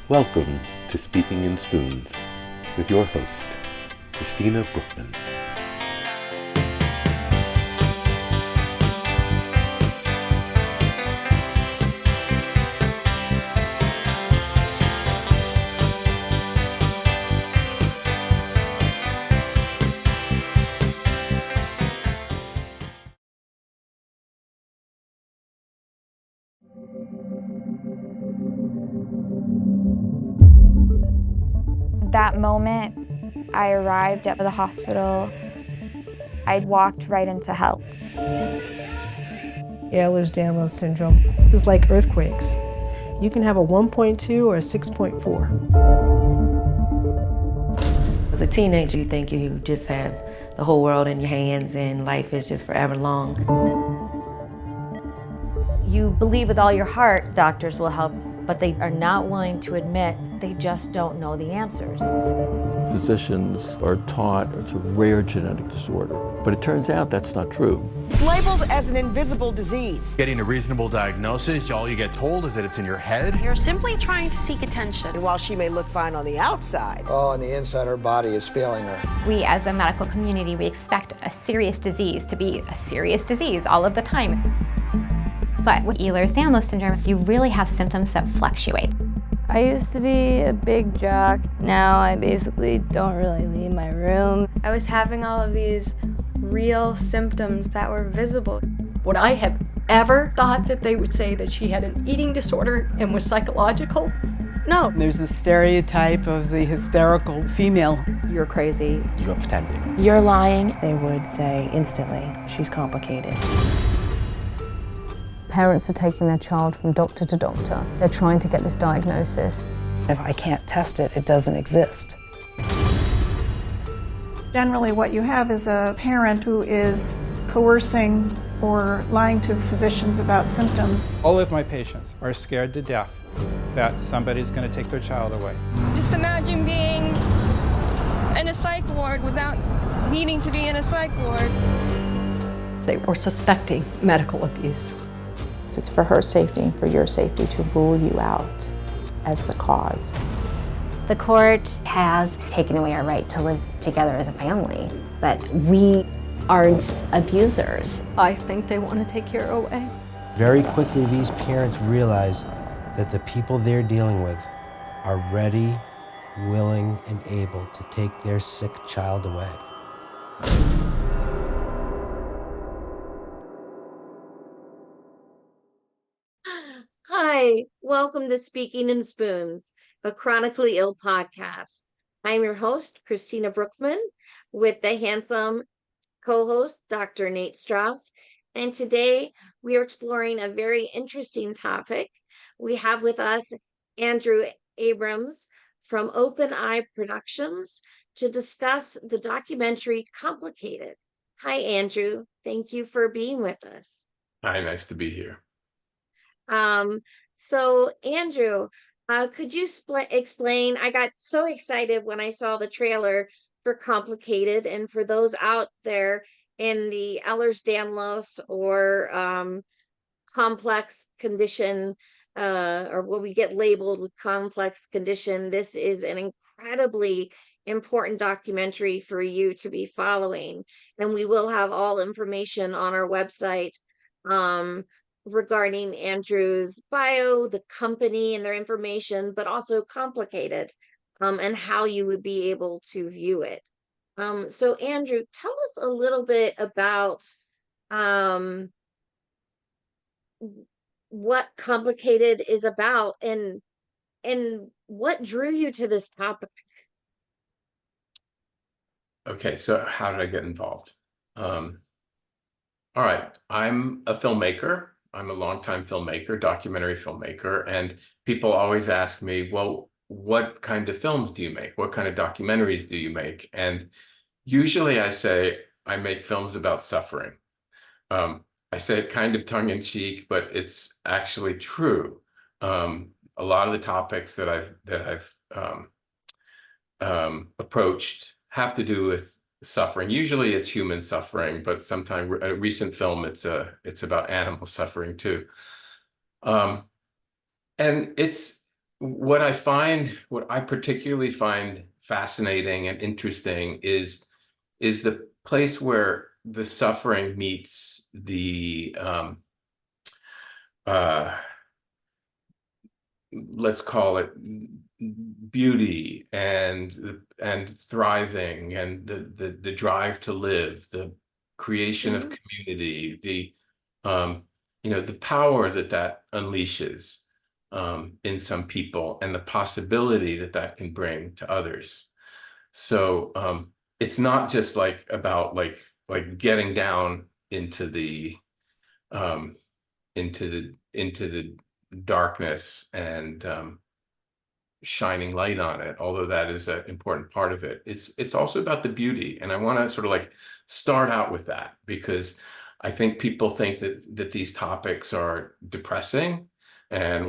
Welcome to Speaking in Spoons with your host, Christina Brookman. That moment, I arrived at the hospital. I walked right into help. Ehlers Danlos syndrome is like earthquakes. You can have a 1.2 or a 6.4. As a teenager, you think you just have the whole world in your hands and life is just forever long. You believe with all your heart doctors will help, but they are not willing to admit they just don't know the answers. Physicians are taught it's a rare genetic disorder, but it turns out that's not true. It's labeled as an invisible disease. Getting a reasonable diagnosis, all you get told is that it's in your head. You're simply trying to seek attention. And while she may look fine on the outside, on the inside, her body is failing her. We as a medical community, we expect a serious disease to be a serious disease all of the time. But with Ehlers Danlos syndrome, you really have symptoms that fluctuate. I used to be a big jock. Now I basically don't really leave my room. I was having all of these real symptoms that were visible. Would I have ever thought that they would say that she had an eating disorder and was psychological? No. There's a stereotype of the hysterical female. You're crazy. You're pretending. You're lying. They would say instantly, she's complicated. Parents are taking their child from doctor to doctor. They're trying to get this diagnosis. If I can't test it, it doesn't exist. Generally, what you have is a parent who is coercing or lying to physicians about symptoms. All of my patients are scared to death that somebody's going to take their child away. Just imagine being in a psych ward without needing to be in a psych ward. They were suspecting medical abuse. It's for her safety and for your safety to rule you out as the cause. The court has taken away our right to live together as a family, but we aren't abusers. I think they want to take her away. Very quickly, these parents realize that the people they're dealing with are ready, willing, and able to take their sick child away. Hi, welcome to Speaking in Spoons, a chronically ill podcast. I'm your host, Christina Brookman, with the handsome co-host, Dr. Nate Straus. And today we are exploring a very interesting topic. We have with us Andrew Abrams from Open Eye Productions to discuss the documentary Complicated. Hi, Andrew. Thank you for being with us. Hi, nice to be here. So Andrew, could you explain? I got so excited when I saw the trailer for Complicated, and for those out there in the Ehlers Danlos or complex condition, or what we get labeled with complex condition, this is an incredibly important documentary for you to be following, and we will have all information on our website regarding Andrew's bio, the company and their information, but also Complicated, and how you would be able to view it. So Andrew, tell us a little bit about what Complicated is about and what drew you to this topic. Okay, so how did I get involved? All right, I'm a filmmaker. I'm a longtime filmmaker, documentary filmmaker, and people always ask me, well, what kind of films do you make? What kind of documentaries do you make? And usually I say I make films about suffering. I say it kind of tongue-in-cheek, but it's actually true. A lot of the topics that I've approached have to do with suffering. Usually it's human suffering, but sometimes a recent film, it's about animal suffering too. And it's what I particularly find fascinating and interesting is the place where the suffering meets the let's call it beauty and thriving and the drive to live, the creation of community, the the power that unleashes in some people, and the possibility that can bring to others. So it's not just like about like getting down into the darkness and shining light on it, although that is an important part of it. It's also about the beauty, and I want to sort of like start out with that, because I think people think that these topics are depressing, and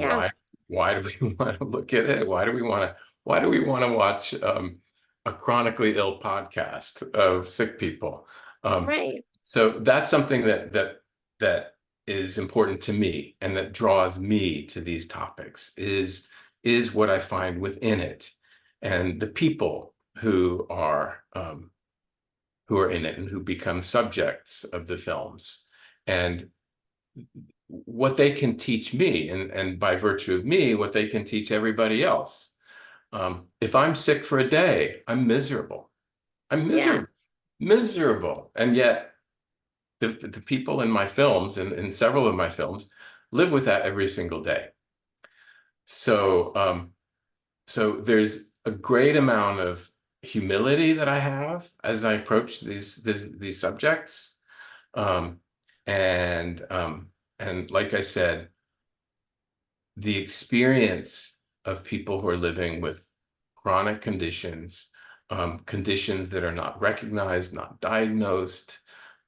why do we want to look at it? Why do we want to watch a chronically ill podcast of sick people? Right. So that's something that is important to me, and that draws me to these topics is what I find within it, and the people who are in it and who become subjects of the films, and what they can teach me, and by virtue of me, what they can teach everybody else. If I'm sick for a day, I'm miserable. Miserable. And yet the people in my films, and in several of my films, live with that every single day. So so there's a great amount of humility that I have as I approach these subjects. And like I said, the experience of people who are living with chronic conditions, conditions that are not recognized, not diagnosed,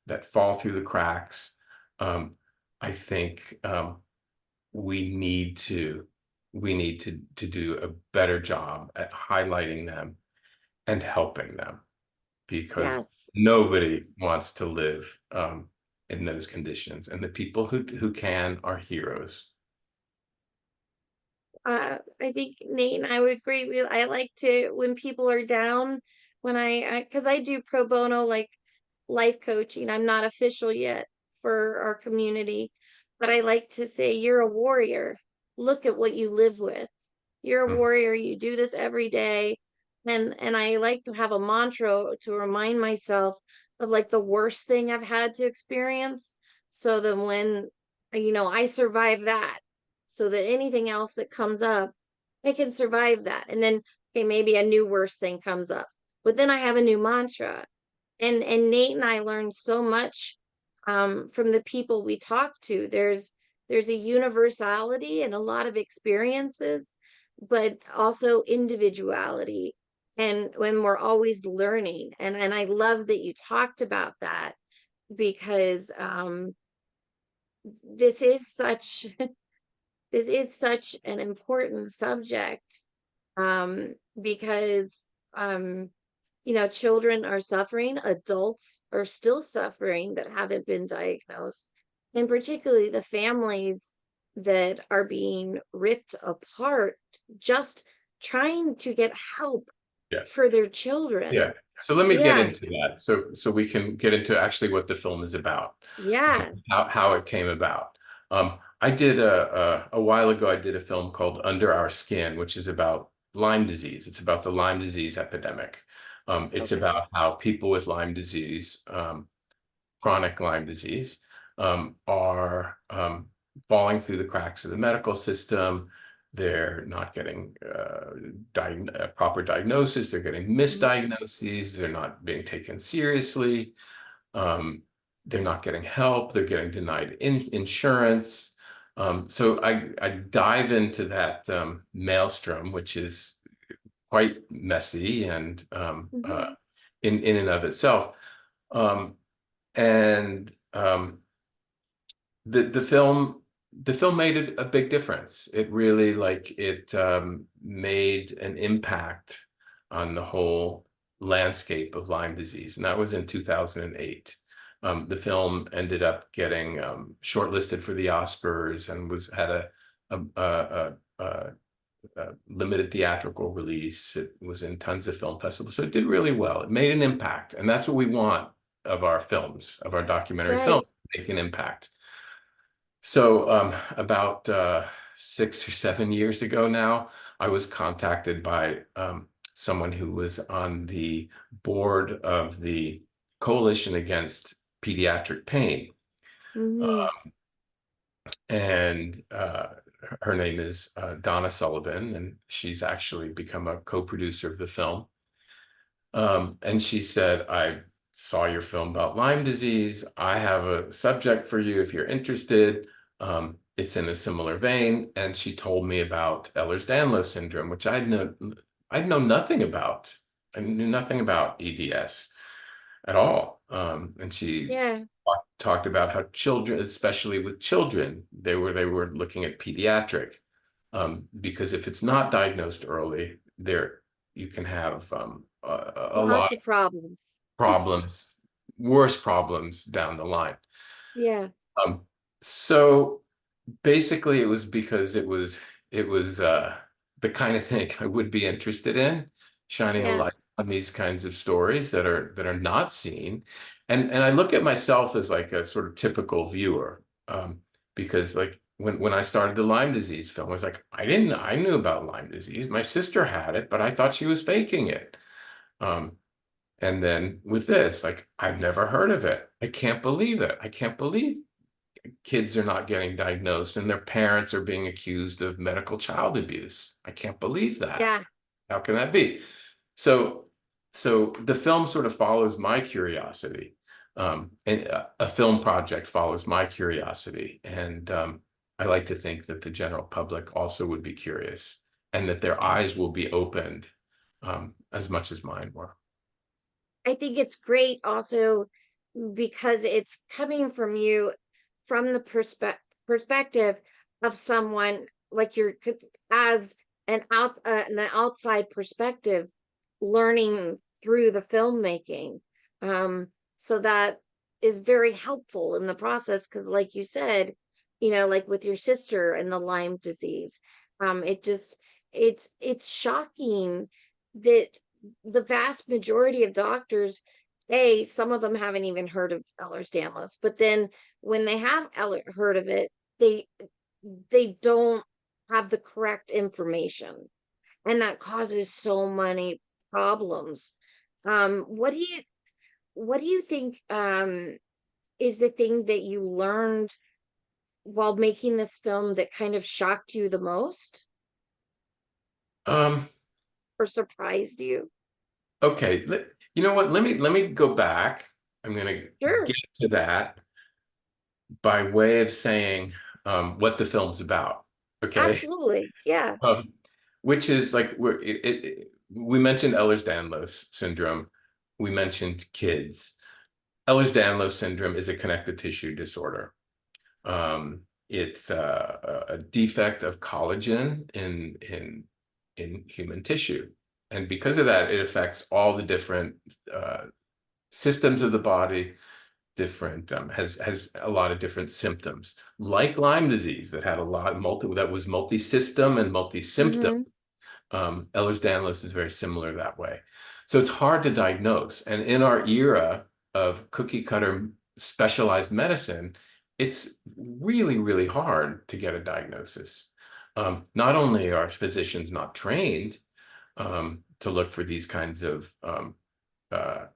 that fall through the cracks, I think we need to do a better job at highlighting them and helping them, because nobody wants to live in those conditions, and the people who can are heroes. I think Nate and I would agree. I like to, when people are down, when because I do pro bono, like life coaching. I'm not official yet for our community, but I like to say, you're a warrior. Look at what you live with. You're a warrior. You do this every day. And I like to have a mantra to remind myself of like the worst thing I've had to experience, so that when I survive that, so that anything else that comes up, I can survive that. And then, okay, maybe a new worst thing comes up, but then I have a new mantra. And Nate and I learned so much from the people we talk to. There's a universality and a lot of experiences, but also individuality. And when we're always learning, and I love that you talked about that, because this is such an important subject, because children are suffering, adults are still suffering that haven't been diagnosed, and particularly the families that are being ripped apart just trying to get help for their children. Yeah. So let me get into that, so we can get into actually what the film is about. How it came about. I did a while ago, I did a film called Under Our Skin, which is about Lyme disease. It's about the Lyme disease epidemic. It's about how people with Lyme disease, chronic Lyme disease, are falling through the cracks of the medical system. They're not getting proper diagnosis. They're getting misdiagnoses. They're not being taken seriously. They're not getting help. They're getting denied insurance. So I dive into that maelstrom, which is quite messy and in and of itself. The film made a big difference. It really made an impact on the whole landscape of Lyme disease, and that was in 2008. The film ended up getting shortlisted for the Oscars and had a limited theatrical release. It was in tons of film festivals, so it did really well. It made an impact, and that's what we want of our films, of our documentary films, make an impact. So about 6 or 7 years ago now, I was contacted by someone who was on the board of the Coalition Against Pediatric Pain. And her name is Donna Sullivan, and she's actually become a co-producer of the film. And she said, I saw your film about Lyme disease. I have a subject for you if you're interested. It's in a similar vein. And she told me about Ehlers Danlos syndrome, which I'd know nothing about. I knew nothing about EDS at all. And she talked about how children, especially with children, they were looking at pediatric, because if it's not diagnosed early, you can have a lot of problems, worse problems down the line. Yeah. So basically, it was because it was the kind of thing I would be interested in, shining a light on these kinds of stories that are not seen. And I look at myself as like a sort of typical viewer, because like when I started the Lyme disease film, I was like, I knew about Lyme disease. My sister had it, but I thought she was faking it. And then with this, like, I've never heard of it. I can't believe it. I can't believe kids are not getting diagnosed and their parents are being accused of medical child abuse. I can't believe that. Yeah. How can that be? So the film sort of follows my curiosity. And a film project follows my curiosity. And I like to think that the general public also would be curious and that their eyes will be opened as much as mine were. I think it's great also because it's coming from you from the perspective of someone like you're as an outside perspective learning through the filmmaking. So that is very helpful in the process because like you said, like with your sister and the Lyme disease, it's shocking that the vast majority of doctors, some of them haven't even heard of Ehlers Danlos, but then when they have heard of it, they don't have the correct information, and that causes so many problems. What do you think is the thing that you learned while making this film that kind of shocked you the most? Or surprised you? Okay, you know what? Let me go back. I'm going to get to that by way of saying what the film's about. Okay. Absolutely, yeah. Which is like we mentioned Ehlers Danlos syndrome. We mentioned kids. Ehlers Danlos syndrome is a connective tissue disorder. It's a defect of collagen in human tissue. And because of that, it affects all the different systems of the body, has a lot of different symptoms. Like Lyme disease that had that was multi-system and multi-symptom. Ehlers Danlos is very similar that way. So it's hard to diagnose. And in our era of cookie cutter specialized medicine, it's really, really hard to get a diagnosis. Not only are physicians not trained to look for these kinds of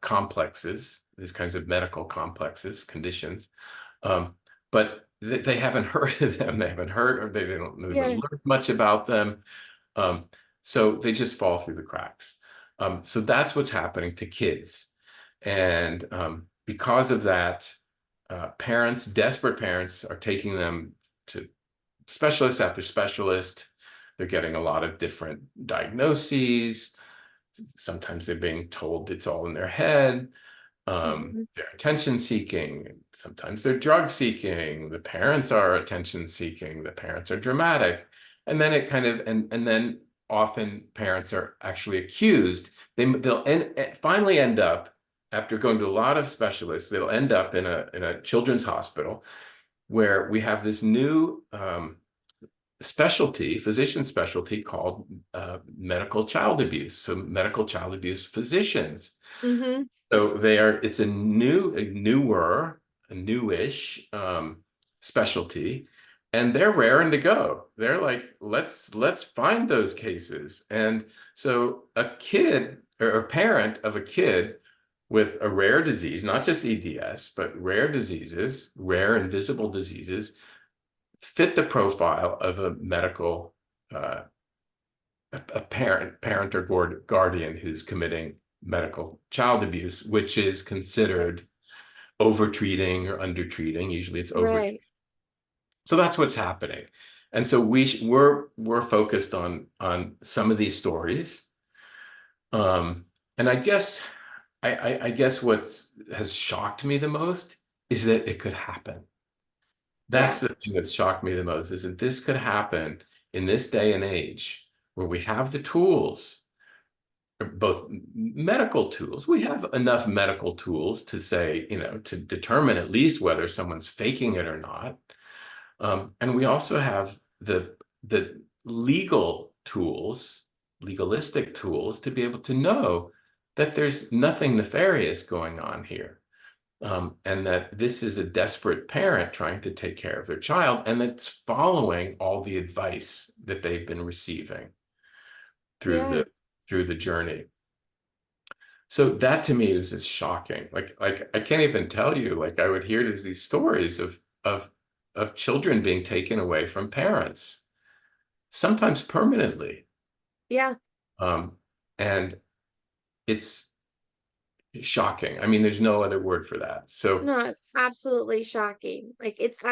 complexes, these kinds of medical complexes, conditions, but they haven't heard of them. They haven't heard, or they don't learn much about them. So they just fall through the cracks. So that's what's happening to kids. And because of that, desperate parents are taking them to specialist after specialist. They're getting a lot of different diagnoses. Sometimes they're being told it's all in their head. They're attention seeking. Sometimes they're drug seeking. The parents are attention seeking. The parents are dramatic. And then it kind of, and then often parents are actually accused. They'll finally end up, after going to a lot of specialists, they'll end up in a children's hospital where we have this new physician specialty called medical child abuse. So medical child abuse physicians. Mm-hmm. So it's a newish specialty, and they're raring to go. They're like, let's find those cases. And so a kid or a parent of a kid with a rare disease, not just EDS, but rare diseases, rare invisible diseases, fit the profile of a medical, a parent or guardian who's committing medical child abuse, which is considered overtreating or undertreating. Usually it's over. Right. So that's what's happening. And so we're focused on some of these stories. And I guess what has shocked me the most is that it could happen. That's the thing that's shocked me the most, is that this could happen in this day and age where we have the tools, both medical tools. We have enough medical tools to say, to determine at least whether someone's faking it or not. And we also have the legal tools, legalistic tools, to be able to know that there's nothing nefarious going on here. And that this is a desperate parent trying to take care of their child, and that's following all the advice that they've been receiving through the journey. So that to me is just shocking. Like I can't even tell you. Like I would hear these stories of children being taken away from parents, sometimes permanently. Yeah. And it's shocking. I mean, there's no other word for that. So no, it's absolutely shocking. Like it's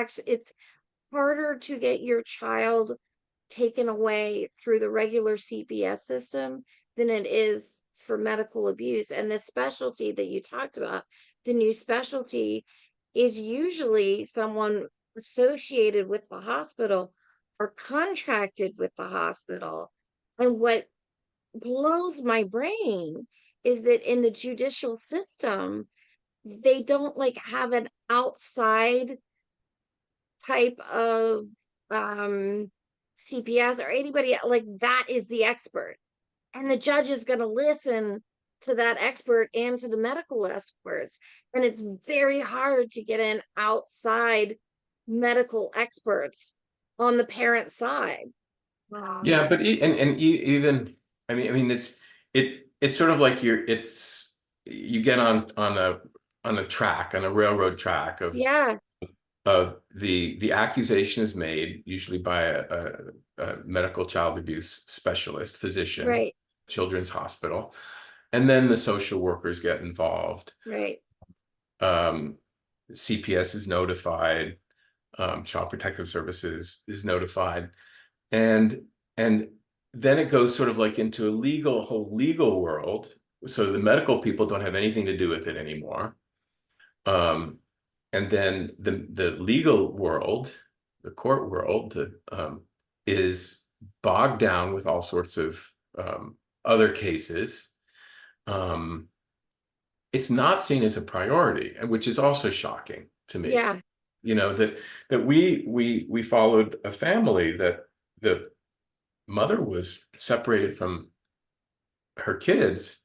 harder to get your child taken away through the regular CPS system than it is for medical abuse. And the specialty that you talked about, the new specialty, is usually someone associated with the hospital or contracted with the hospital. And what blows my brain is that in the judicial system, they don't have an outside type of CPS or anybody like that is the expert. And the judge is going to listen to that expert and to the medical experts. And it's very hard to get in outside medical experts on the parent side. Yeah, but even I mean it's sort of like you get on a track, on a railroad track of the accusation is made usually by a medical child abuse specialist, physician, right, children's hospital, and then the social workers get involved. Right. CPS is notified, Child Protective Services is notified, and then it goes sort of like into a whole legal world. So the medical people don't have anything to do with it anymore. And then the legal world, the court world, is bogged down with all sorts of other cases. It's not seen as a priority, which is also shocking to me. Yeah. That we followed a family that the mother was separated from her kids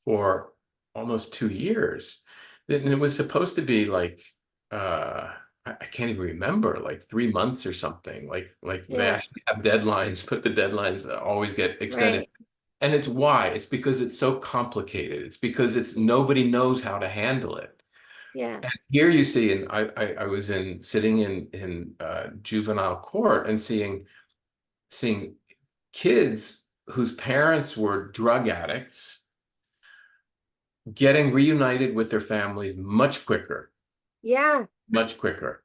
for almost 2 years. And it was supposed to be like, I can't even remember, like 3 months or something. They actually have deadlines, but the deadlines always get extended. Right. And it's why? It's because it's so complicated. It's because nobody knows how to handle it. Yeah. And here you see, and I was sitting in juvenile court and seeing kids whose parents were drug addicts getting reunited with their families much quicker. Yeah. Much quicker,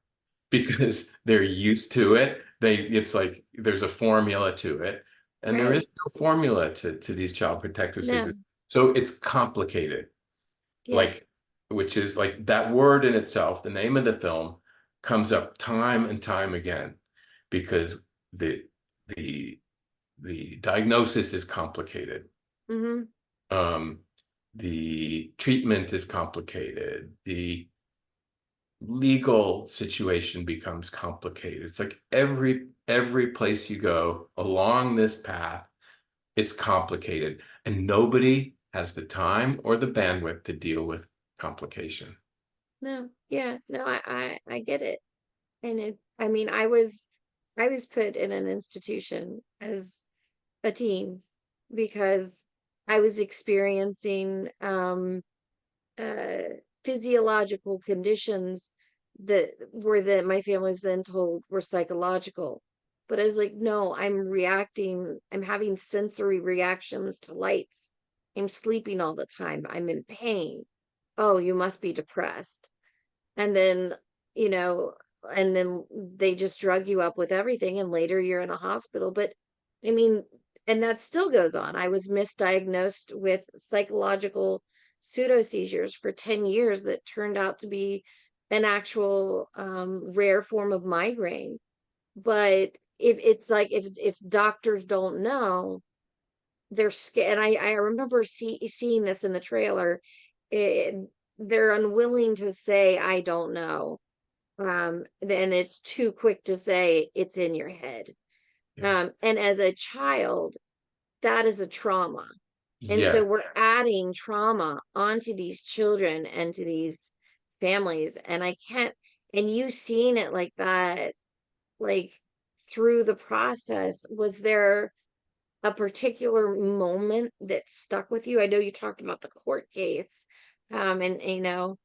because they're used to it. It's like there's a formula to it, and there is no formula to these child protective systems. So it's complicated. Yeah. Which is like that word in itself, the name of the film, comes up time and time again, because the diagnosis is complicated. Mm-hmm. The treatment is complicated. The legal situation becomes complicated. It's like every every place you go along this path, it's complicated, and nobody has the time or the bandwidth to deal with complication. No, yeah, no, I get it. And I mean, I was put in an institution as a teen because I was experiencing physiological conditions that my family was then told were psychological. But I was like, no, I'm having sensory reactions to lights. I'm sleeping all the time. I'm in pain. Oh, you must be depressed. And then, you know, and then they just drug you up with everything, and later you're in a hospital. But I mean, and that still goes on. I was misdiagnosed with psychological pseudo seizures for 10 years that turned out to be an actual rare form of migraine. But if doctors don't know, they're scared. And I remember seeing this in the trailer. They're unwilling to say, I don't know. Then it's too quick to say it's in your head. And as a child, that is a trauma. And so we're adding trauma onto these children and to these families. And you seeing it like that, like through the process, was there a particular moment that stuck with you? I know you talked about the court case, and you know,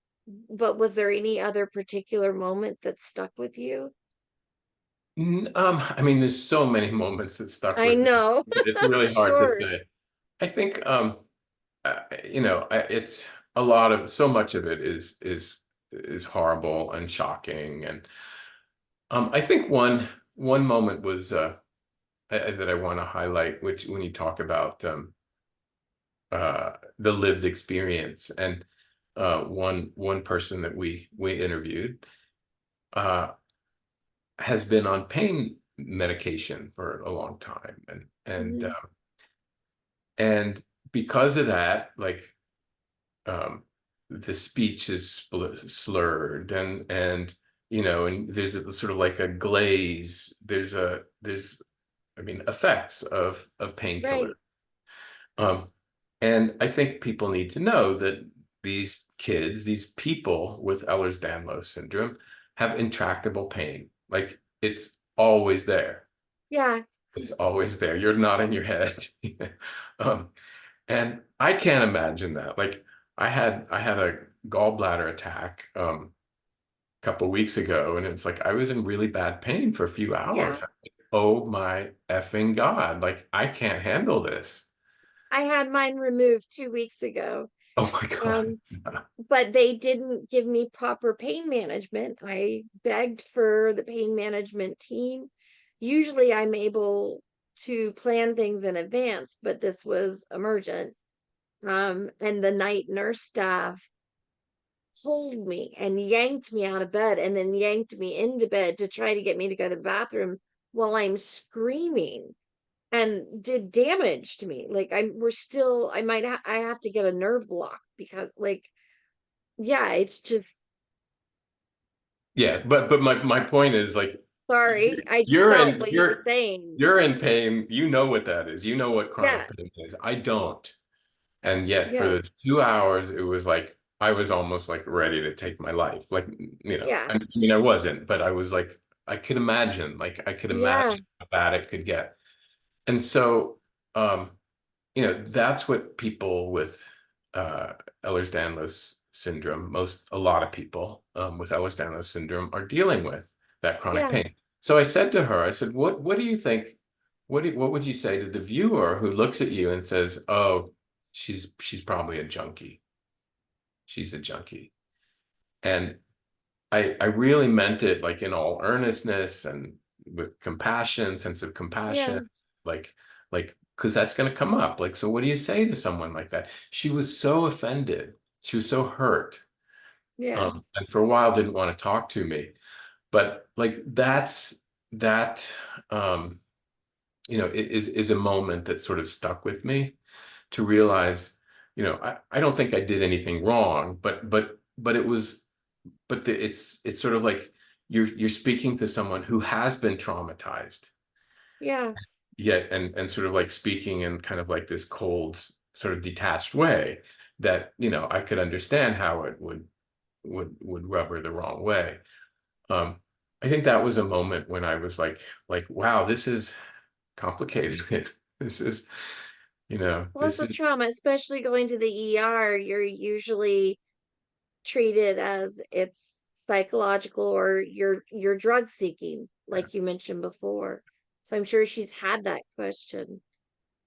but was there any other particular moment that stuck with you? I mean, there's so many moments that stuck I with me. know. It's really hard to say. I think, you know, it's a lot of, so much of it is horrible and shocking. And I think one moment was that I want to highlight, which when you talk about the lived experience, and one person that we interviewed has been on pain medication for a long time, and because of that, like the speech is slurred, and you know, and there's a sort of like a glaze. There's I mean, effects of painkiller. And I think people need to know that these kids, these people with Ehlers Danlos syndrome, have intractable pain. Like, it's always there. Yeah. It's always there. You're nodding your head. And I can't imagine that. Like, I had a gallbladder attack a couple weeks ago, and it's like I was in really bad pain for a few hours. Like, oh my effing God, like I can't handle this. I had mine removed 2 weeks ago. Oh my God. But they didn't give me proper pain management. I begged for the pain management team. Usually I'm able to plan things in advance, but this was emergent. And the night nurse staff pulled me and yanked me out of bed, and then yanked me into bed to try to get me to go to the bathroom while I'm screaming, and did damage to me. Like, I have to get a nerve block because, like, yeah, it's just. Yeah, but my point is, like, Sorry, I just felt what you were saying. You're in pain. You know what that is. You know what chronic pain is. I don't. And yet for the 2 hours, it was like I was almost like ready to take my life. Like, you know, I mean, I wasn't, but I was like, I could imagine how bad it could get. And so, you know, that's what people with Ehlers-Danlos syndrome, a lot of people with Ehlers-Danlos syndrome are dealing with, that chronic pain. So I said to her, I said, what do you think? What would you say to the viewer who looks at you and says, oh, she's probably a junkie. She's a junkie. And I really meant it, like, in all earnestness and with compassion, sense of compassion, like, because that's going to come up. Like, so what do you say to someone like that? She was so offended. She was so hurt. And for a while didn't want to talk to me. But like, that, you know, is a moment that sort of stuck with me, to realize, you know, I don't think I did anything wrong, but it's sort of like you're speaking to someone who has been traumatized Yeah. Yet, and sort of like speaking in kind of like this cold, sort of detached way that, I could understand how it would rub her the wrong way. I think that was a moment when I was like, wow, this is complicated. This is, Well, it's this a is, trauma, especially going to the ER. You're usually treated as it's psychological or you're drug seeking, like you mentioned before. So I'm sure she's had that question.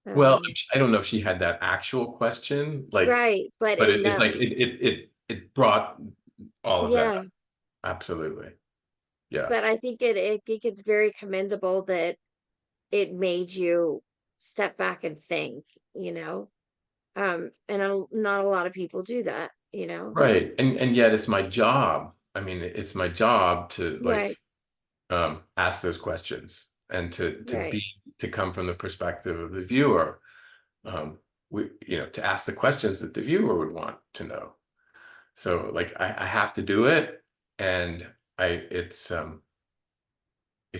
well, Um, I don't know if she had that actual question, like, right, but but in it's the like it brought all of that yeah, up. Absolutely. Yeah. but I think it's very commendable that it made you step back and think, you know. And not a lot of people do that, you know. Right. And yet it's my job. I mean, it's my job to Right, ask those questions and right. to come from the perspective of the viewer. To ask the questions that the viewer would want to know. So like I have to do it, and it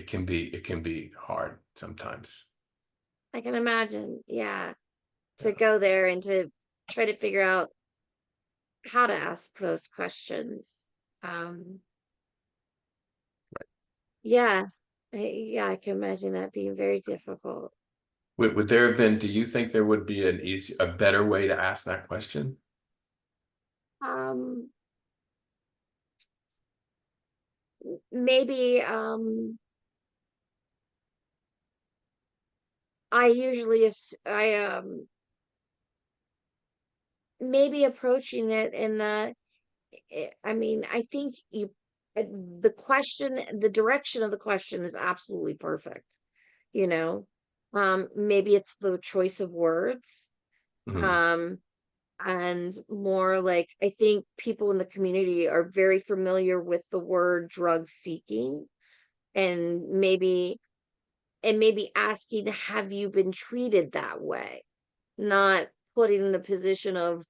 can be hard sometimes. I can imagine, yeah, to go there and to try to figure out how to ask those questions. Um, yeah, yeah, I can imagine that being very difficult. Would there have been, do you think there would be a better way to ask that question? Um, maybe I usually maybe approaching it in I mean, I think the direction of the question is absolutely perfect, you know. Maybe it's the choice of words. Mhm. Um, and more like I think people in the community are very familiar with the word drug seeking, and maybe asking, have you been treated that way? Not putting in the position of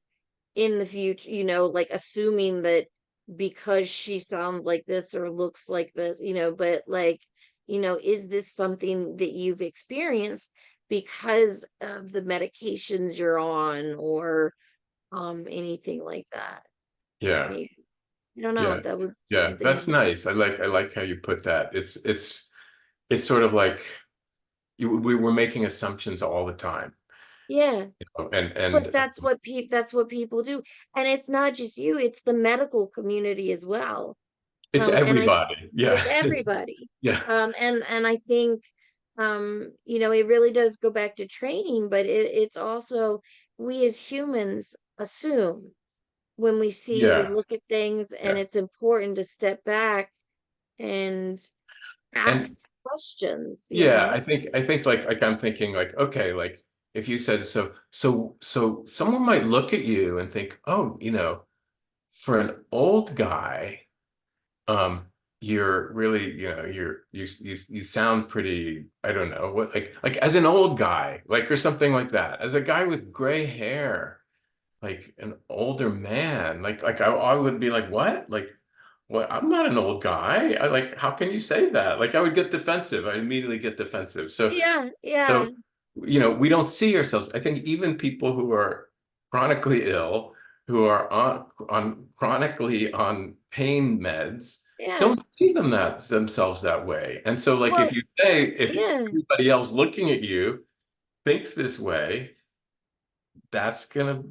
in the future, like assuming that because she sounds like this or looks like this, but like, is this something that you've experienced because of the medications you're on or anything like that? Yeah. Maybe. I don't know. Yeah. That would Yeah. That's something. nice. I like how you put that. It's sort of like we were making assumptions all the time. Yeah. And But that's what people do. And it's not just you, it's the medical community as well. it's And everybody. Yeah. it's everybody. Yeah. And I think it really does go back to training, but it's also we as humans assume when we Yeah. look at things, and Yeah. it's important to step back and ask And questions, yeah, I think like I'm thinking like, okay, like if you said so someone might look at you and think, oh, for an old guy, um, you're really, you sound pretty, I don't know, what, like as an old guy, like, or something like that, as a guy with gray hair, like an older man, like I would be like, what? Like, what? I'm not an old guy. I like, how can you say that? Like, I would get defensive. I'd immediately get defensive. yeah, yeah, So, we don't see ourselves. I think even people who are chronically ill, who are on chronically on pain meds, yeah. don't see themselves that way. And so, like, if Well, you say, if yeah. everybody else looking at you thinks this way, that's gonna,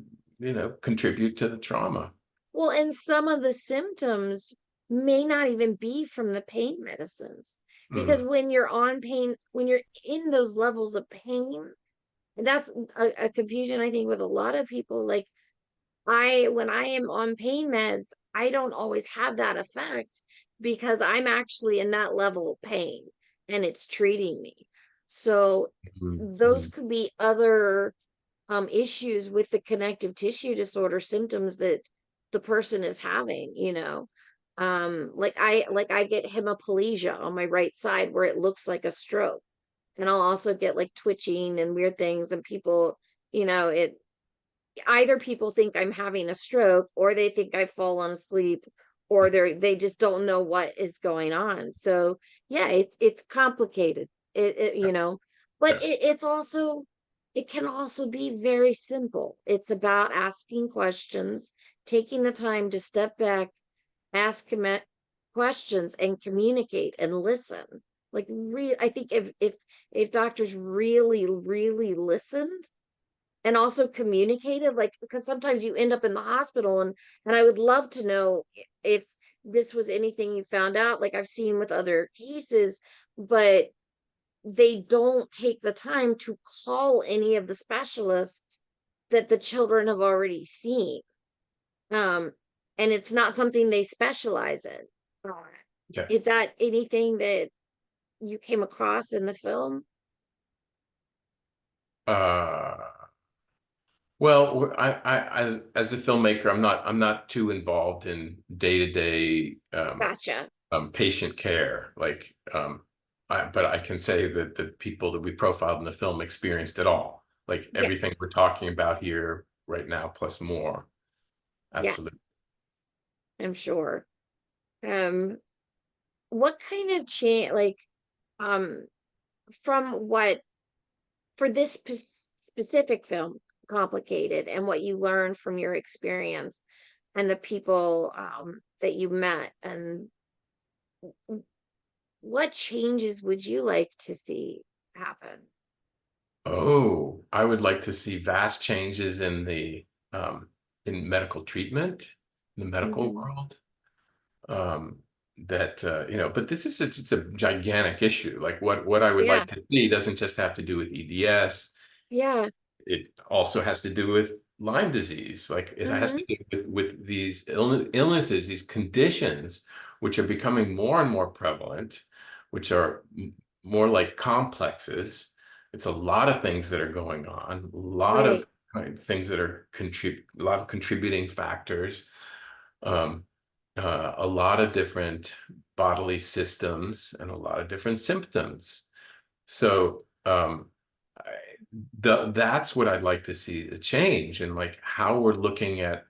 contribute to the trauma. Well, and some of the symptoms may not even be from the pain medicines. Because Mm. when you're in those levels of pain, and that's a confusion I think with a lot of people. Like when I am on pain meds, I don't always have that effect because I'm actually in that level of pain and it's treating me. So those Mhm. could be other issues with the connective tissue disorder symptoms that the person is having, like I get hemiplegia on my right side where it looks like a stroke, and I'll also get like twitching and weird things, and people, it either people think I'm having a stroke or they think I've fallen asleep, or they just don't know what is going on. So yeah, it's complicated. you know, but it can also be very simple. It's about asking questions, taking the time to step back, ask questions and communicate and listen. Like I think if doctors really listened and also communicated, like, because sometimes you end up in the hospital, and I would love to know if this was anything you found out, like I've seen with other cases, but they don't take the time to call any of the specialists that the children have already seen. And it's not something they specialize in. Yeah. Is that anything that you came across in the film? Well, I as a filmmaker, I'm not too involved in day-to-day Gotcha. patient care. Like, but I can say that the people that we profiled in the film experienced it all. Like everything we're talking about here right now, plus more. Absolutely. Yeah, I'm sure. What kind of change, like, from what, for this specific film, Complicated, and what you learned from your experience and the people that you met, and what changes would you like to see happen? Oh, I would like to see vast changes in the in medical treatment, in the medical world. That you know, but this is it's a gigantic issue. Like what I would like to see doesn't just have to do with EDS. Yeah. It also has to do with Lyme disease. Like it has to do with these illnesses, these conditions, which are becoming more and more prevalent, which are more like complexes. It's a lot of things that are going on, a lot of things that are a lot of contributing factors, a lot of different bodily systems and a lot of different symptoms. So that's what I'd like to see a change in, like how we're looking at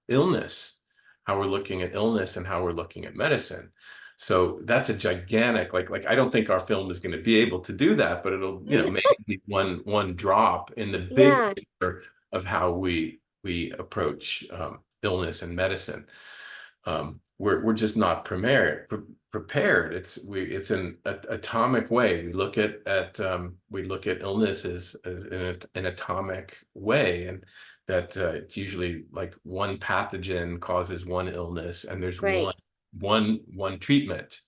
illness, how we're looking at illness and how we're looking at medicine. So that's a gigantic, like I don't think our film is going to be able to do that, but it'll, you know, maybe be one drop in the big picture of how we approach illness and medicine. We're just not prepared. It's an atomic way. We look at illnesses in an atomic way, and that it's usually like one pathogen causes one illness, and there's one treatment.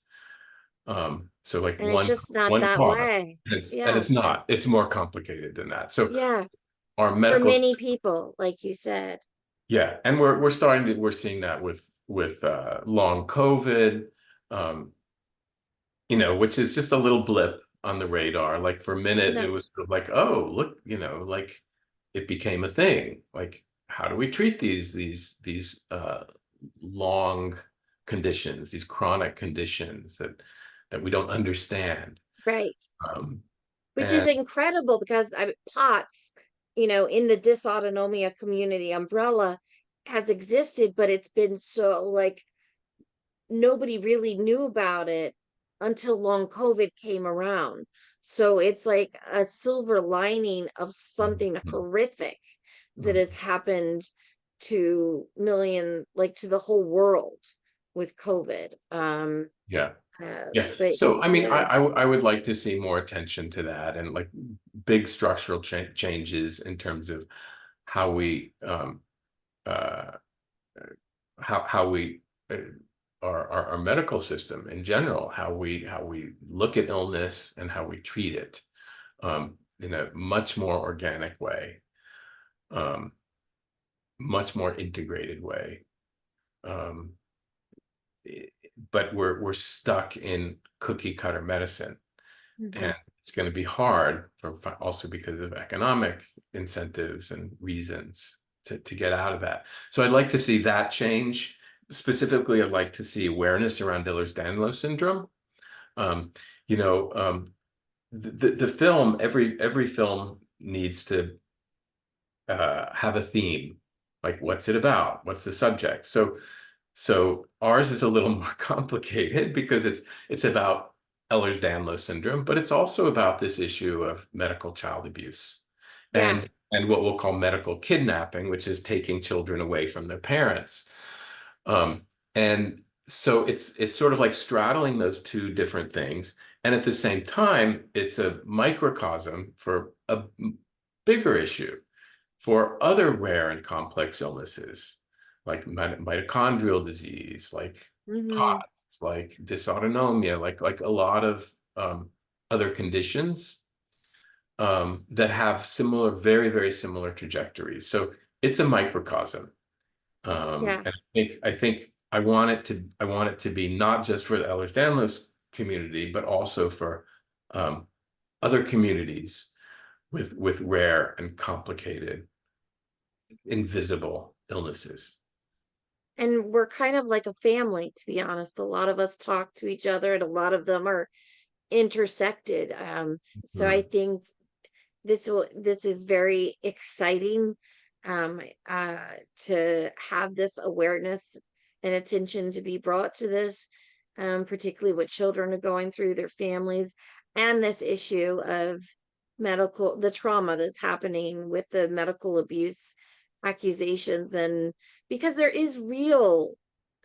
So like and one it's just not one that cause. way. And it's not. It's more complicated than that. So our for medical many people, like you said. Yeah, and we're seeing that with long COVID, you know, which is just a little blip on the radar. Like for a minute, it was sort of like, oh, look, you know, like it became a thing. Like, how do we treat these long conditions, these chronic conditions that we don't understand? Right. Which is incredible, because POTS, you know, in the dysautonomia community umbrella has existed, but it's been so, like, nobody really knew about it until long COVID came around. So it's like a silver lining of something horrific that has happened to to the whole world with COVID. So I mean, I would like to see more attention to that, and like big structural changes in terms of how we our medical system in general, how we look at illness and how we treat it in a much more organic way, much more integrated way. But we're stuck in cookie cutter medicine, and it's going to be hard also because of economic incentives and reasons to get out of that. So I'd like to see that change. Specifically, I'd like to see awareness around Ehlers Danlos syndrome. You know, the film, every film needs to have a theme. Like, what's it about? What's the subject? So ours is a little more complicated because it's about Ehlers Danlos syndrome, but it's also about this issue of medical child abuse and what we'll call medical kidnapping, which is taking children away from their parents. And so it's sort of like straddling those two different things. And at the same time, it's a microcosm for a bigger issue for other rare and complex illnesses, like mitochondrial disease, like POTS, like dysautonomia, like a lot of other conditions that have similar, very, very similar trajectories. So it's a microcosm. And I think I want it to be not just for the Ehlers Danlos community, but also for other communities with rare and complicated, invisible illnesses. And we're kind of like a family, to be honest. A lot of us talk to each other, and a lot of them are intersected. So I think this is very exciting to have this awareness and attention to be brought to this, particularly what children are going through, their families, and this issue of the trauma that's happening with the medical abuse accusations. And because there is real,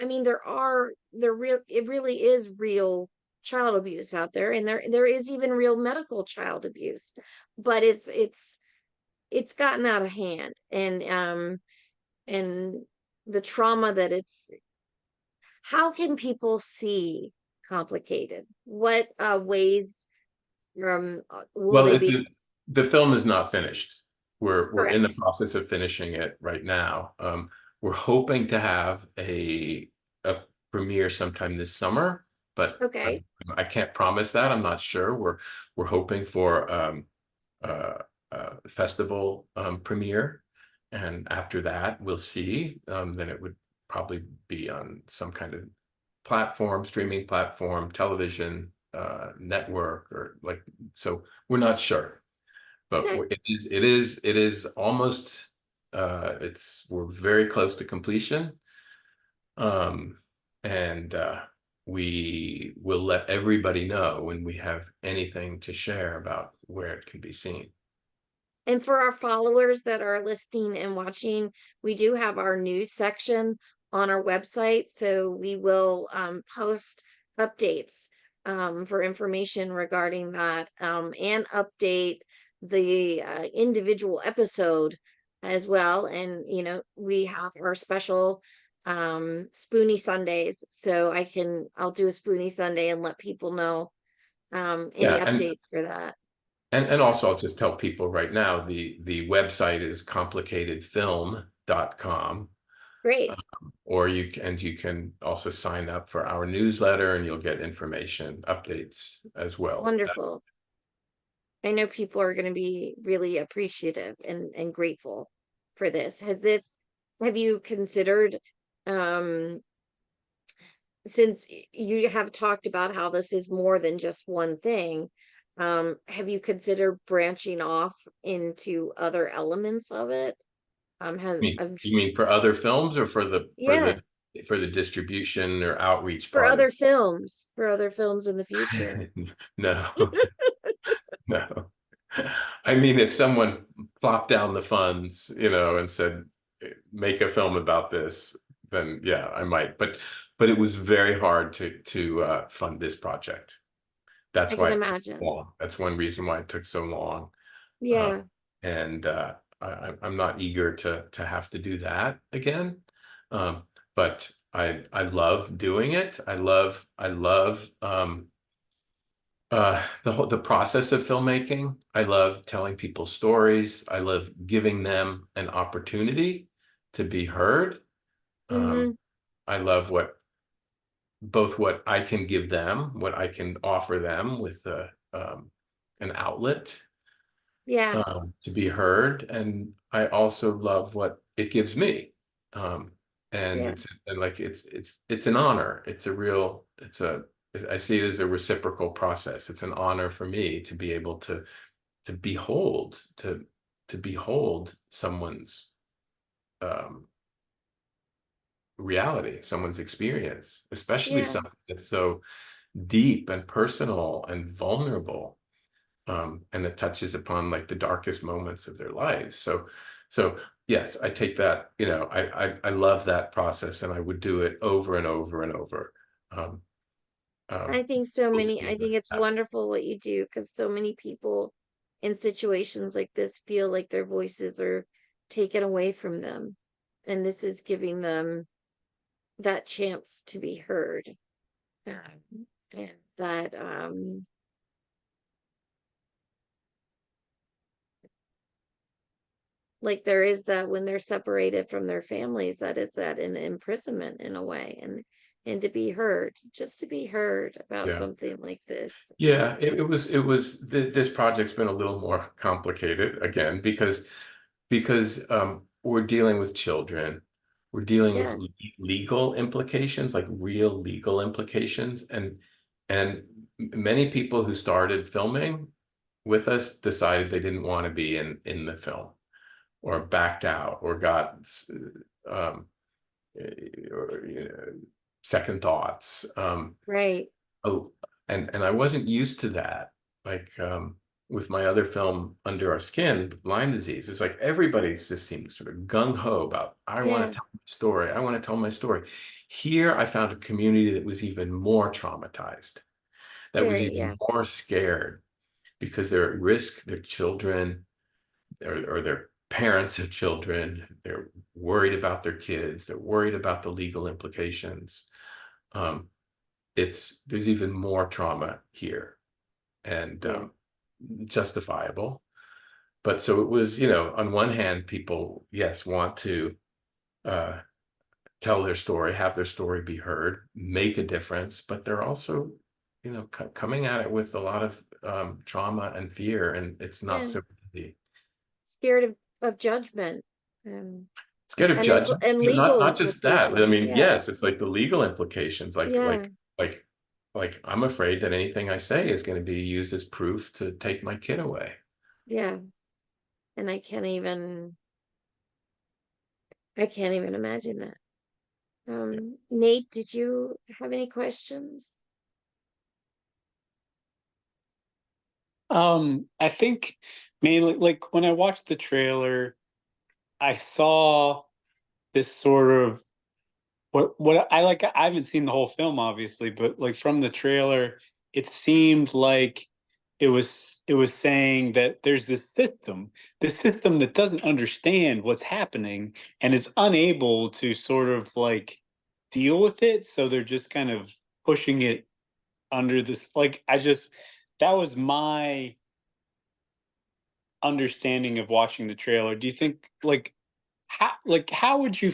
I mean, it really is real child abuse out there, and there is even real medical child abuse, but it's gotten out of hand, and the trauma that how can people see complicated? What ways will they be? The film is not finished. We're in the Correct. process of finishing it right now. We're hoping to have a premiere sometime this summer, but I can't promise that. I'm not sure. We're hoping for festival premiere, and after that we'll see. Then it would probably be on some kind of platform, streaming platform, television network, or like, so we're not sure, but it is almost we're very close to completion, and we will let everybody know when we have anything to share about where it can be seen. And for our followers that are listening and watching, we do have our news section on our website. So we will post updates for information regarding that, and update the individual episode as well. And, we have our special Spoonie Sundays. So I'll do a Spoonie Sunday and let people know any updates for that. And also, I'll just tell people right now, the website is complicatedfilm.com. Great. Or you can also sign up for our newsletter, and you'll get information, updates as well. Wonderful. I know people are going to be really appreciative and grateful for this. Have you considered, since you have talked about how this is more than just one thing, have you considered branching off into other elements of it? You mean for other films, or for the distribution or outreach for part? other films in the future? No. No. I mean, if someone plopped down the funds, and said, make a film about this, then yeah, I might. But it was very hard to fund this project. That's why. I can imagine. That's one reason why it took so long. Yeah. And I'm not eager to have to do that again. But I love doing it. I love the process of filmmaking. I love telling people stories. I love giving them an opportunity to be heard. I love both what I can give them, what I can offer them with an outlet to be heard, and I also love what it gives me. It's an honor. I see it as a reciprocal process. It's an honor for me to be able to behold someone's reality, someone's experience, especially something that's so deep and personal and vulnerable. And it touches upon like the darkest moments of their lives. So yes, I take that, I love that process, and I would do it over and over and over. I think I think it's wonderful what you do, because so many people in situations like this feel like their voices are taken away from them. And this is giving them that chance to be heard. And that, like there is that when they're separated from their families, that is that an imprisonment in a way, and to be heard, just to be heard about something like this. Yeah, this project's been a little more complicated again, because we're dealing with children, we're dealing with legal implications, like real legal implications, and many people who started filming with us decided they didn't want to be in the film, or backed out, or got second thoughts. Right. Oh, and I wasn't used to that. Like with my other film, Under Our Skin, Lyme disease, it's like everybody just seemed sort of gung-ho about, I want to tell my story. I want to tell my story. Here, I found a community that was even more traumatized, that was even more scared, because they're at risk, their children, or their parents of children, they're worried about their kids, they're worried about the legal implications. There's even more trauma here, and justifiable. But so it was, on one hand, people, yes, want to tell their story, have their story be heard, make a difference, but they're also, coming at it with a lot of trauma and fear, and it's not so easy. Scared of judgment. Scared of judgment, and legal not just that. I mean, yeah. yes, it's like the legal implications, like I'm afraid that anything I say is going to be used as proof to take my kid away. Yeah. And I can't even imagine that. Nate, did you have any questions? I think mainly, like when I watched the trailer, I saw this sort of what I like. I haven't seen the whole film, obviously, but like from the trailer, it seemed like it was saying that there's this system that doesn't understand what's happening and is unable to sort of like deal with it. So they're just kind of pushing it under this. That was my understanding of watching the trailer. Do you think how do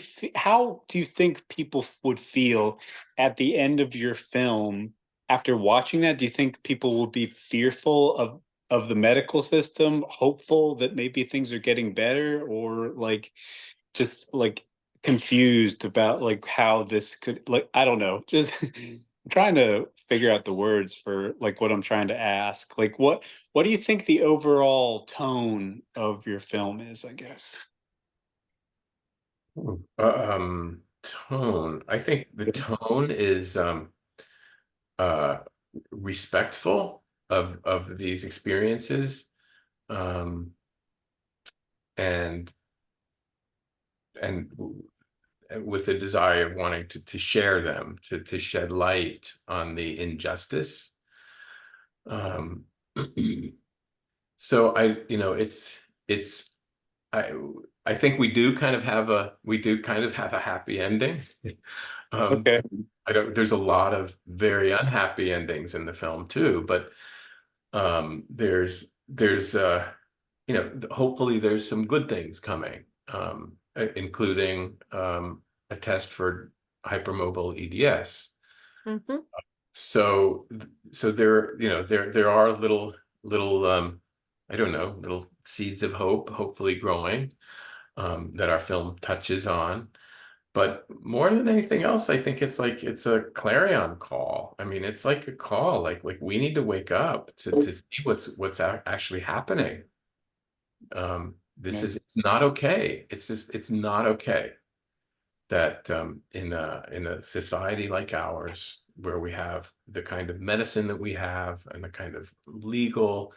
you think people would feel at the end of your film after watching that? Do you think people will be fearful of the medical system, hopeful that maybe things are getting better, or just confused about how this could, I don't know, just I'm trying to figure out the words for what I'm trying to ask. What do you think the overall tone of your film is, I guess? Tone. I think the tone is respectful of these experiences, and with the desire of wanting to share them, to shed light on the injustice. So I think we do kind of have a happy ending. Okay. There's a lot of very unhappy endings in the film too, but there's hopefully there's some good things coming, including a test for hypermobile EDS. Mm-hmm. So there are little I don't know, little seeds of hope, hopefully growing, that our film touches on. But more than anything else, I think it's a clarion call. I mean, it's like a call, like we need to wake up to see what's actually happening. It's not okay. It's not okay that in a society like ours, where we have the kind of medicine that we have and the kind of legal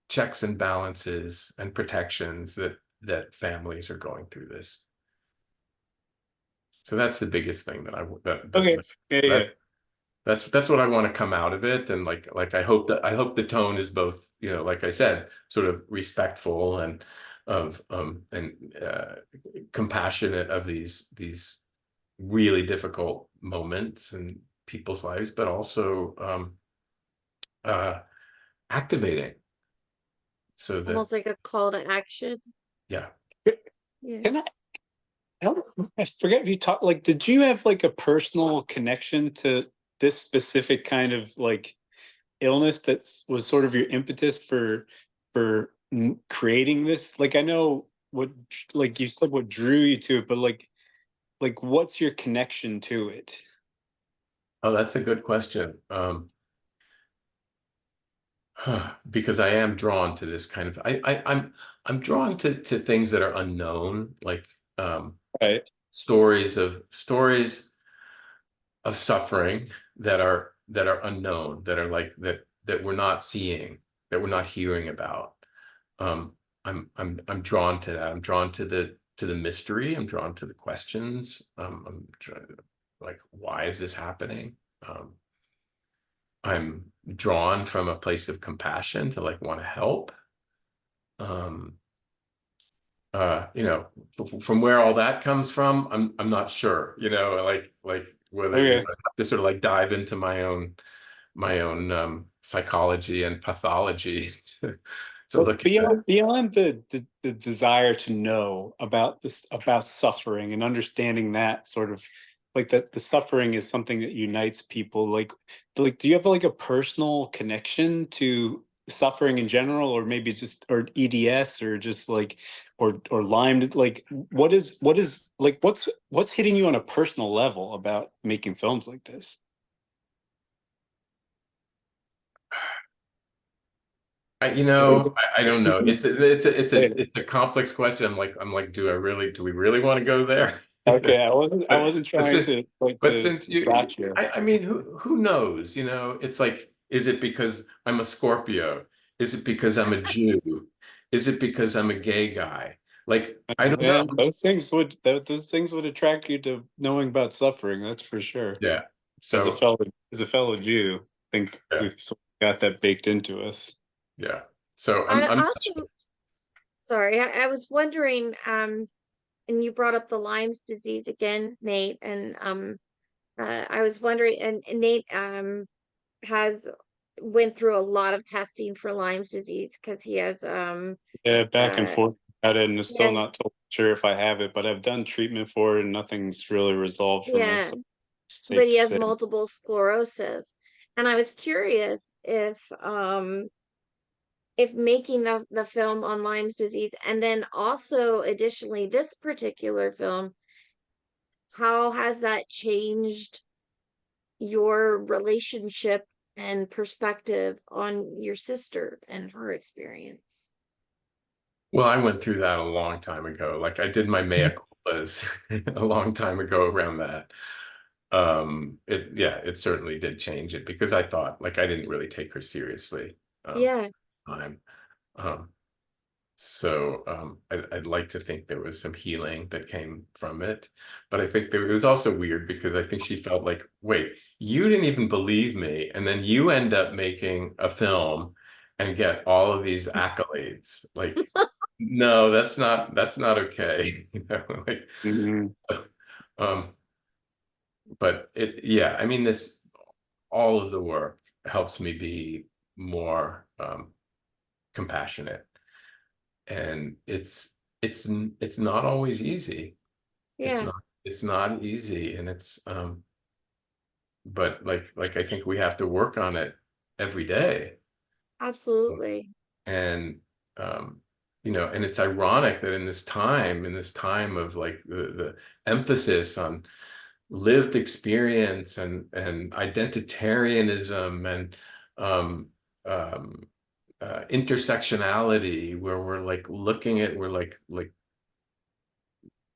checks and balances and protections that families are going through this. So that's the biggest thing that that's what I want to come out of it. And like I hope the tone is both, like I said, sort of respectful and compassionate of these really difficult moments in people's lives, but also activating. So that almost like a call to action. Yeah. Yeah. I forget if you talked, like, did you have like a personal connection to this specific kind of like illness that was sort of your impetus for creating this? Like, I know what, like you said, what drew you to it, but like what's your connection to it? Oh, that's a good question. Because I am drawn to this kind of, I'm drawn to things that are unknown, like right. stories of suffering that are unknown, that are like that we're not seeing, that we're not hearing about. I'm drawn to that. I'm drawn to the mystery. I'm drawn to the questions. I'm trying to, like, why is this happening? I'm drawn from a place of compassion to like want to help. From where all that comes from, I'm not sure, like whether Okay. I have to sort of like dive into my own psychology and pathology to look at that. Beyond the desire to know about suffering and understanding that sort of like that the suffering is something that unites people, like do you have like a personal connection to suffering in general, or maybe just or EDS, or just like or Lyme? Like what is like what's hitting you on a personal level about making films like this? I don't know. It's a complex question. I'm like, do we really want to go there? Okay, I wasn't trying to like. But since I mean, who knows? It's like, is it because I'm a Scorpio? Is it because I'm a Jew? Is it because I'm a gay guy? Like, I don't know. Those things would attract you to knowing about suffering. That's for sure. Yeah. So as a fellow Jew, I think we've sort of got that baked into us. Yeah. So I'm also sorry. I was wondering, and you brought up the Lyme's disease again, Nate, and I was wondering, and Nate has went through a lot of testing for Lyme's disease because he has back and forth about it, and I'm still not totally sure if I have it, but I've done treatment for it and nothing's really resolved from it. So but he has multiple sclerosis, and I was curious if making the film on Lyme's disease, and then also additionally this particular film, how has that changed your relationship and perspective on your sister and her experience? Well, I went through that a long time ago. Like, I did my mea culpas a long time ago around that. It certainly did change it, because I thought, like, I didn't really take her seriously. I'd like to think there was some healing that came from it, but I think it was also weird because I think she felt like, wait, you didn't even believe me, and then you end up making a film and get all of these accolades. Like, no, that's not okay. Like, but I mean, all of the work helps me be more compassionate, and it's not always easy. It's not easy, and it's but like I think we have to work on it every day. Absolutely. And and it's ironic that in this time of like the emphasis on lived experience and identitarianism and intersectionality, where we're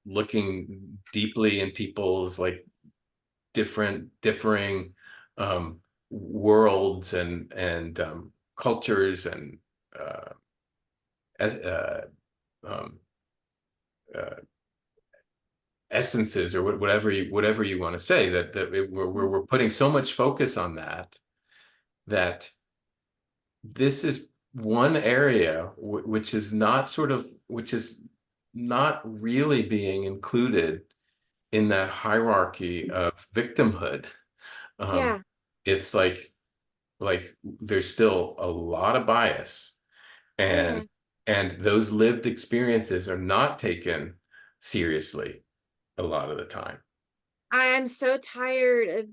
looking deeply in people's like differing worlds and cultures and essences, or whatever you want to say, we're putting so much focus on that this is one area which is not really being included in that hierarchy of victimhood. Yeah. It's like there's still a lot of bias, and those lived experiences are not taken seriously a lot of the time. I am so tired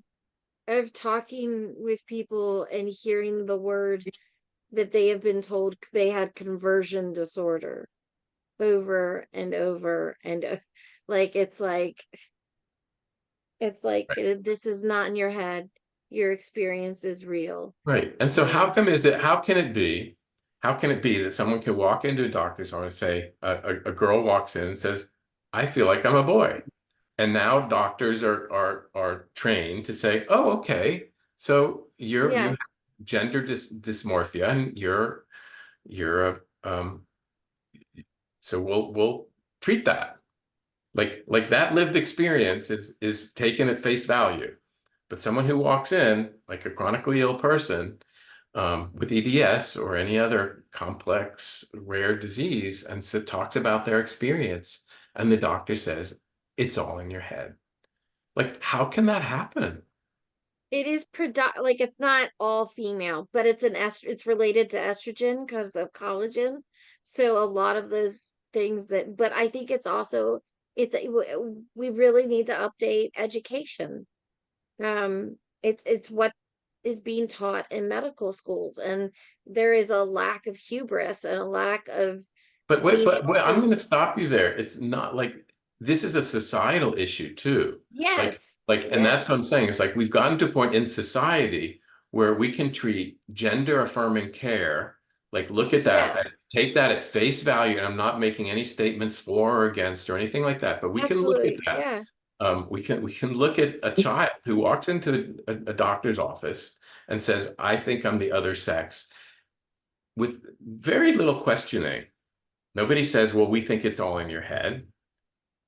of talking with people and hearing the word that they have been told they had conversion disorder over and over and it's like this is not in your head. Your experience is real. Right. And so how can it be that someone can walk into a doctor's office and say, a girl walks in and says, I feel like I'm a boy. And now doctors are trained to say, oh, okay, so you have gender dysmorphia, and you're so we'll treat that. Like that lived experience is taken at face value. But someone who walks in, like a chronically ill person with EDS or any other complex rare disease, and so talks about their experience, and the doctor says, it's all in your head. Like, how can that happen? It is it's not all female, but it's related to estrogen because of collagen. So a lot of those things but I think it's also, we really need to update education. It's what is being taught in medical schools, and there is a lack of hubris and a lack of. But wait, I'm going to stop you there. It's not like this is a societal issue too. Yes. And that's what I'm saying. It's like we've gotten to a point in society where we can treat gender affirming care. Like, look at that, take that at face value. And I'm not making any statements for or against or anything like that, but we can look at that. Yeah. We can look at a child who walks into a doctor's office and says, I think I'm the other sex, with very little questioning. Nobody says, well, we think it's all in your head.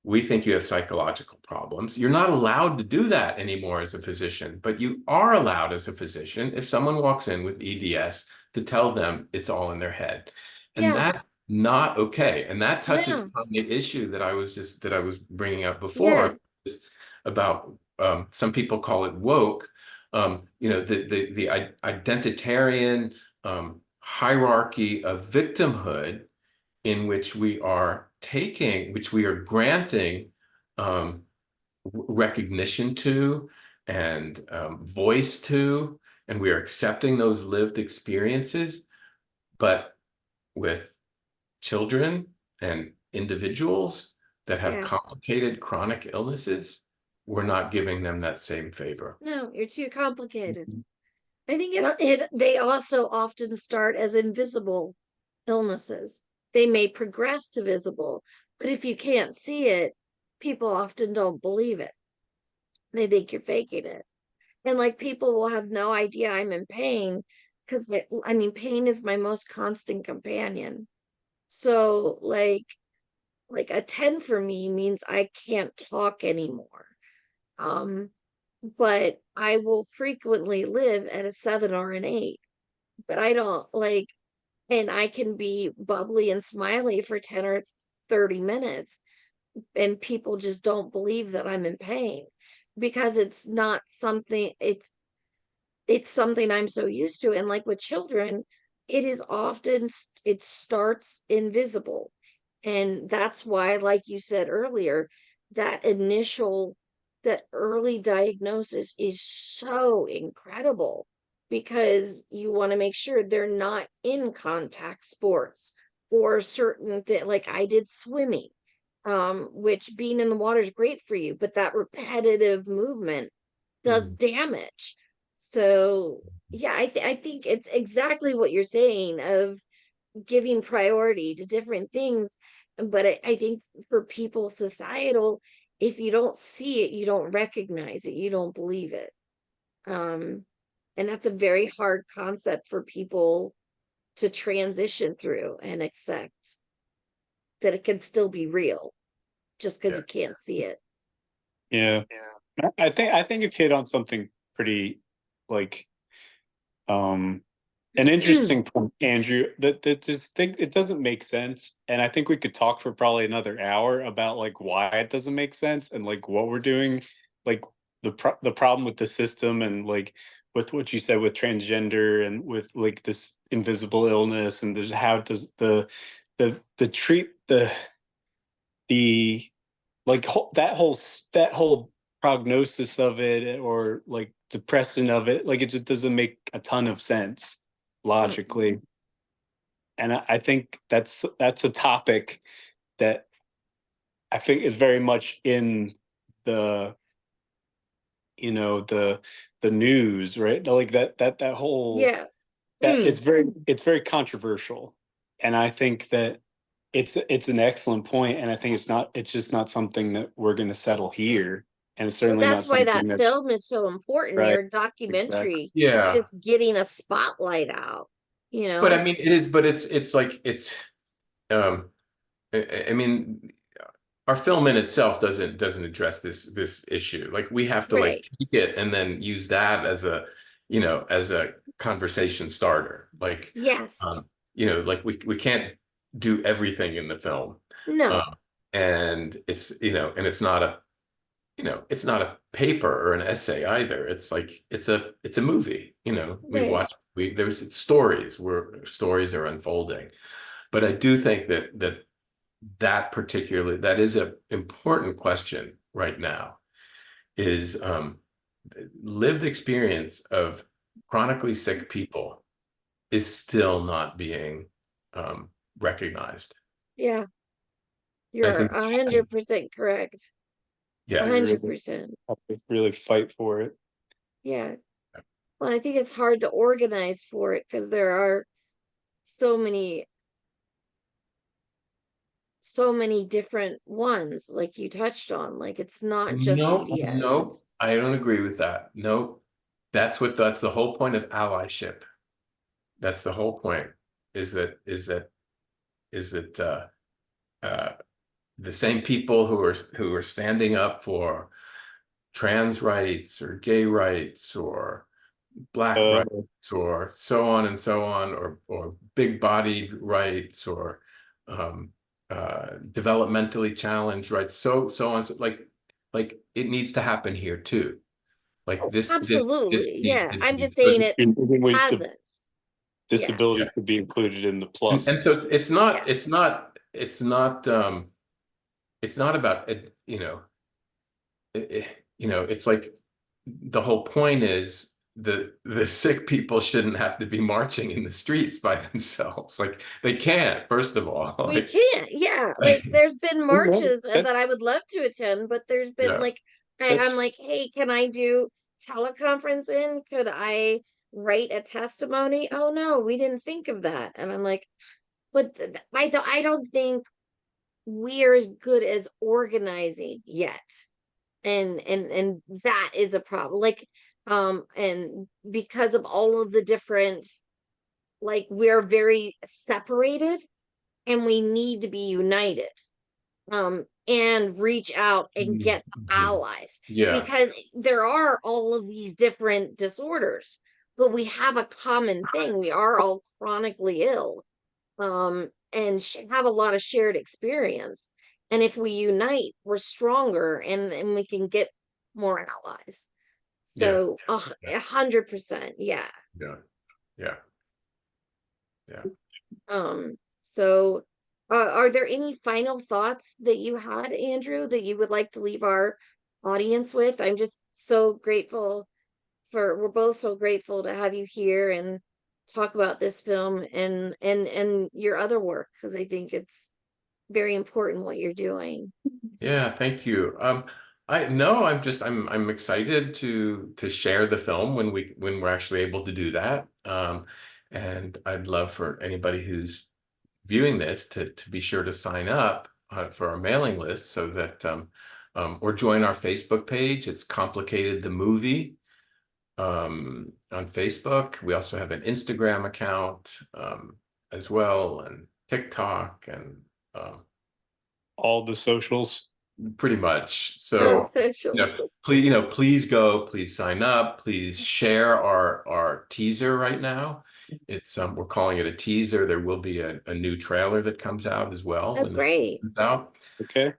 We think you have psychological problems. You're not allowed to do that anymore as a physician, but you are allowed as a physician, if someone walks in with EDS, to tell them it's all in their head. And that's not okay. And that touches on the issue that I was bringing up before, about some people call it woke, the identitarian hierarchy of victimhood, in which we are granting recognition to and voice to, and we are accepting those lived experiences. But with children and individuals that have complicated chronic illnesses, we're not giving them that same favor. No, you're too complicated. I think they also often start as invisible illnesses. They may progress to visible, but if you can't see it, people often don't believe it. They think you're faking it. And people will have no idea I'm in pain, because pain is my most constant companion. So a 10 for me means I can't talk anymore. But I will frequently live at a 7 or an 8. But I don't and I can be bubbly and smiley for 10 or 30 minutes, and people just don't believe that I'm in pain, because it's not something, it's something I'm so used to. And with children, it starts invisible. And that's why, like you said earlier, that early diagnosis is so incredible, because you want to make sure they're not in contact sports or certain like I did swimming, which being in the water is great for you, but that repetitive movement does damage. So yeah, I think it's exactly what you're saying, of giving priority to different things. But I think for people, societal, if you don't see it, you don't recognize it, you don't believe it. And that's a very hard concept for people to transition through and accept, that it can still be real just because you can't see it. Yeah. I think it's hit on something pretty, like, an interesting point, Andrew, that just think it doesn't make sense. And I think we could talk for probably another hour about like why it doesn't make sense and like what we're doing, like the problem with the system, and like with what you said with transgender and with like this invisible illness, and there's how does the treat the like that whole prognosis of it, or like depression of it, like it just doesn't make a ton of sense logically. And I think that's a topic that I think is very much in the, you know, the news, right? Like that whole, that it's very controversial. And I think that it's an excellent point, and I think it's just not something that we're going to settle here, and it's certainly not That's why something that that's film is so important, right. your documentary, Yeah. just getting a spotlight out, you know. But I mean, it is, but it's like, it's, I mean, our film in itself doesn't address this issue. Like, we have to like take it and then use that as a, you know, as a conversation starter. Like, you know, like we can't do everything in the film. No. And it's, you know, and it's not a, you know, it's not a paper or an essay either. It's like, it's a movie, you know, there's stories where stories are unfolding. But I do think that particularly, that is an important question right now, is lived experience of chronically sick people is still not being recognized. Yeah. You're 100% correct. Yeah. 100%. Have to really fight for it. Yeah. Well, I think it's hard to organize for it because there are so many different ones, like you touched on. Like, it's not just EDS. No, I don't agree with that. No, that's the whole point of allyship. That's the whole point, is that the same people who are standing up for trans rights or gay rights or black rights or so on and so on, or big bodied rights, or developmentally challenged rights, so on, so like it needs to happen here too. Like this Absolutely. needs Yeah. to I'm be, just saying it hasn't. Disabilities to be included in the plus. and so it's not about it, you know, you know, it's like the whole point is the sick people shouldn't have to be marching in the streets by themselves. Like, they can't, first of all. We can't. Yeah. Like, there's been marches that I would love to attend, but there's been like, I'm like, hey, can I do teleconferencing? Could I write a testimony? Oh no, we didn't think of that. And I'm like, but I don't think we're as good as organizing yet. And that is a problem. Like, and because of all of the different, like, we're very separated, and we need to be united, and reach out and get allies. Because there are all of these different disorders, but we have a common thing. We are all chronically ill, and have a lot of shared experience. And if we unite, we're stronger, and we can get more allies. So 100%. Yeah. So are there any final thoughts that you had, Andrew, that you would like to leave our audience with? I'm just so grateful we're both so grateful to have you here and talk about this film and your other work, because I think it's very important what you're doing. Yeah, thank you. I'm excited to share the film when we're actually able to do that. And I'd love for anybody who's viewing this to be sure to sign up for our mailing list, so that or join our Facebook page. It's Complicated the Movie on Facebook. We also have an Instagram account as well, and TikTok, and all the socials. Pretty much. So please go, please sign up, please share our teaser right now. It's we're calling it a teaser. There will be a new trailer that comes out as well. Oh, great. Okay.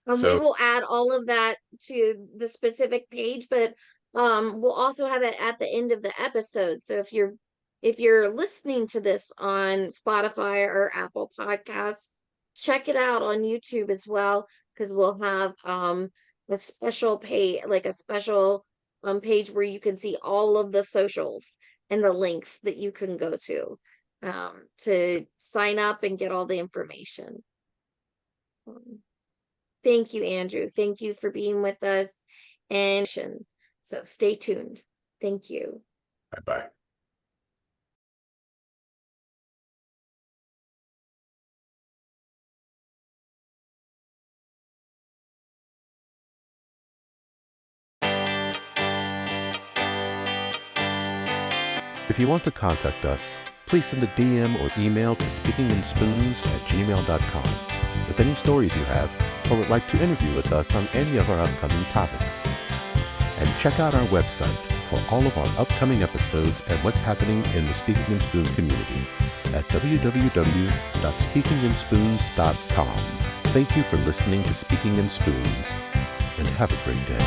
We will add all of that to the specific page, but we'll also have it at the end of the episode. So if you're listening to this on Spotify or Apple Podcasts, check it out on YouTube as well, because we'll have a special page, like a special page where you can see all of the socials and the links that you can go to sign up and get all the information. Thank you, Andrew. Thank you for being with us. And so stay tuned. Thank you. Bye-bye. If you want to contact us, please send a DM or email to speakinginspoons@gmail.com with any stories you have or would like to interview with us on any of our upcoming topics. And check out our website for all of our upcoming episodes and what's happening in the Speaking in Spoons community at www.speakinginspoons.com. Thank you for listening to Speaking in Spoons, and have a great day.